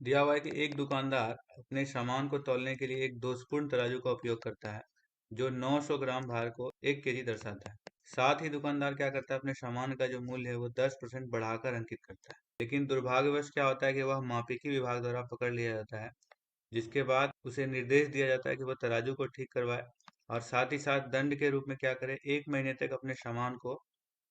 दिया हुआ है कि एक दुकानदार अपने सामान को तौलने के लिए एक दोषपूर्ण तराजू का उपयोग करता है जो 900 ग्राम भार को 1 केजी दर्शाता है। साथ ही दुकानदार क्या करता है, अपने सामान का जो मूल्य है वो 10% बढ़ाकर अंकित करता है। लेकिन दुर्भाग्यवश क्या होता है कि वह मापिकी विभाग द्वारा पकड़ लिया जाता है, जिसके बाद उसे निर्देश दिया जाता है कि वह तराजू को ठीक करवाए और साथ ही साथ दंड के रूप में क्या करे, 1 महीने तक अपने सामान को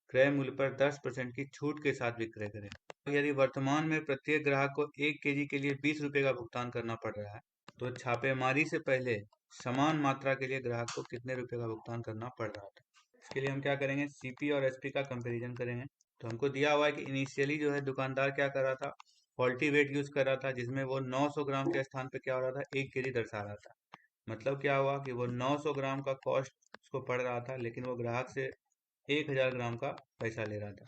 क्रय मूल्य पर 10% की छूट के साथ विक्रय करें। यदि वर्तमान में प्रत्येक ग्राहक को 1 केजी के लिए 20 रुपए का भुगतान करना पड़ रहा है, तो छापेमारी से पहले समान मात्रा के लिए ग्राहक को कितने रुपए का भुगतान करना पड़ रहा था। इसके लिए हम क्या करेंगे, सीपी और एसपी का कंपैरिजन करेंगे। तो हमको दिया हुआ है कि इनिशियली जो है दुकानदार क्या कर रहा था, फॉल्टी वेट यूज कर रहा था, जिसमें वो 900 ग्राम के स्थान पे क्या हो रहा था, 1 केजी दर्शा रहा था। मतलब क्या हुआ कि वो 900 ग्राम का कॉस्ट उसको पड़ रहा था, लेकिन वो ग्राहक से 1000 ग्राम का पैसा ले रहा था।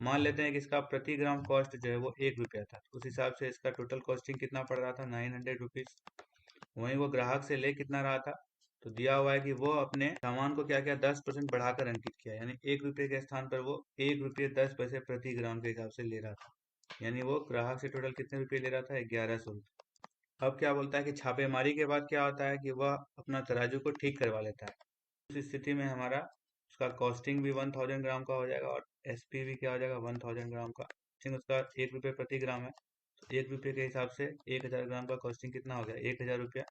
मान लेते हैं कि इसका प्रति ग्राम कॉस्ट जो है वो 1 रुपया था, उस हिसाब से इसका टोटल कॉस्टिंग कितना पड़ रहा था, 900 रुपीज। वहीं वो ग्राहक से ले कितना रहा था, तो दिया हुआ है कि वो अपने सामान को क्या किया, 10% बढ़ाकर अंकित किया, यानी 1 रुपये के स्थान पर वो 1 रुपये 10 पैसे प्रति ग्राम के हिसाब से ले रहा था। यानी वो ग्राहक से टोटल कितने रुपये ले रहा था, 1100 रुपये। अब क्या बोलता है कि छापेमारी के बाद क्या होता है कि वह अपना तराजू को ठीक करवा लेता है। उस स्थिति में हमारा उसका कॉस्टिंग भी 1000 ग्राम का हो जाएगा और एसपी भी क्या हो जाएगा, 1000 ग्राम का। कॉस्टिंग उसका 1 रुपये प्रति ग्राम है, तो 1 रुपये के हिसाब से 1000 ग्राम का कॉस्टिंग कितना हो गया, 1000 रुपया।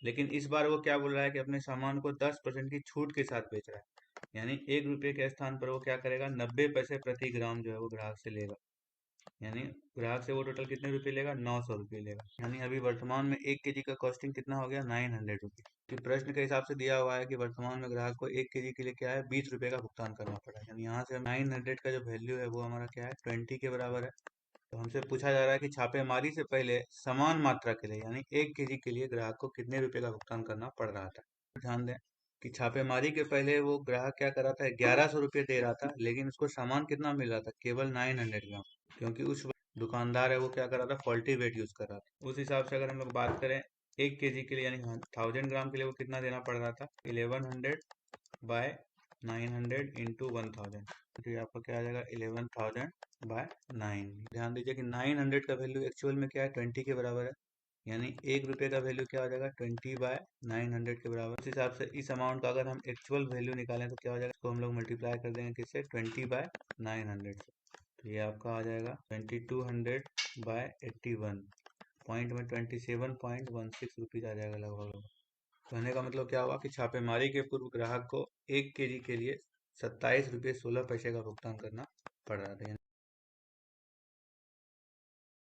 लेकिन इस बार वो क्या बोल रहा है कि अपने सामान को 10% की छूट के साथ बेच रहा है, यानी 1 रुपये के स्थान पर वो क्या करेगा, 90 पैसे प्रति ग्राम जो है वो ग्राहक से लेगा। यानी ग्राहक से वो टोटल कितने रुपए लेगा, 900 रुपये लेगा। यानी अभी वर्तमान में 1 केजी का कॉस्टिंग कितना हो गया, 900 रुपये। कि प्रश्न के हिसाब से दिया हुआ है कि वर्तमान में ग्राहक को 1 केजी के लिए क्या है, 20 रुपये का भुगतान करना पड़ा। यानी यहाँ से 900 का जो वैल्यू है वो हमारा क्या है, 20 के बराबर है। तो हमसे पूछा जा रहा है कि छापेमारी से पहले समान मात्रा के लिए यानी 1 केजी के लिए ग्राहक को कितने रुपए का भुगतान करना पड़ रहा था। ध्यान दें कि छापेमारी के पहले वो ग्राहक क्या कर रहा था, 1100 रुपये दे रहा था, लेकिन उसको सामान कितना मिल रहा था, केवल 900 ग्राम। क्योंकि उस दुकानदार है वो क्या कर रहा था, फॉल्टी वेट यूज कर रहा था। उस हिसाब से अगर हम लोग बात करें 1 केजी के लिए यानी 1000 ग्राम के लिए वो कितना देना पड़ रहा था, 1100/900 × 1000। तो ये आपका क्या आ जाएगा, 11,000/9। ध्यान दीजिए कि 900 का वैल्यू एक्चुअल में क्या है, 20 के बराबर है। यानी 1 रुपये का वैल्यू क्या हो जाएगा, 20/900 के बराबर। उस हिसाब से इस अमाउंट का अगर हम एक्चुअल वैल्यू निकालें तो क्या हो जाएगा, इसको हम लोग मल्टीप्लाई कर देंगे किससे, 20/900 से। तो ये आपका आ जाएगा 2200/81। पॉइंट में 27.16 रुपीज आ जाएगा लगभग। कहने का मतलब क्या हुआ कि छापेमारी के पूर्व ग्राहक को 1 केजी के लिए 27 रुपये 16 पैसे का भुगतान करना पड़ रहा था।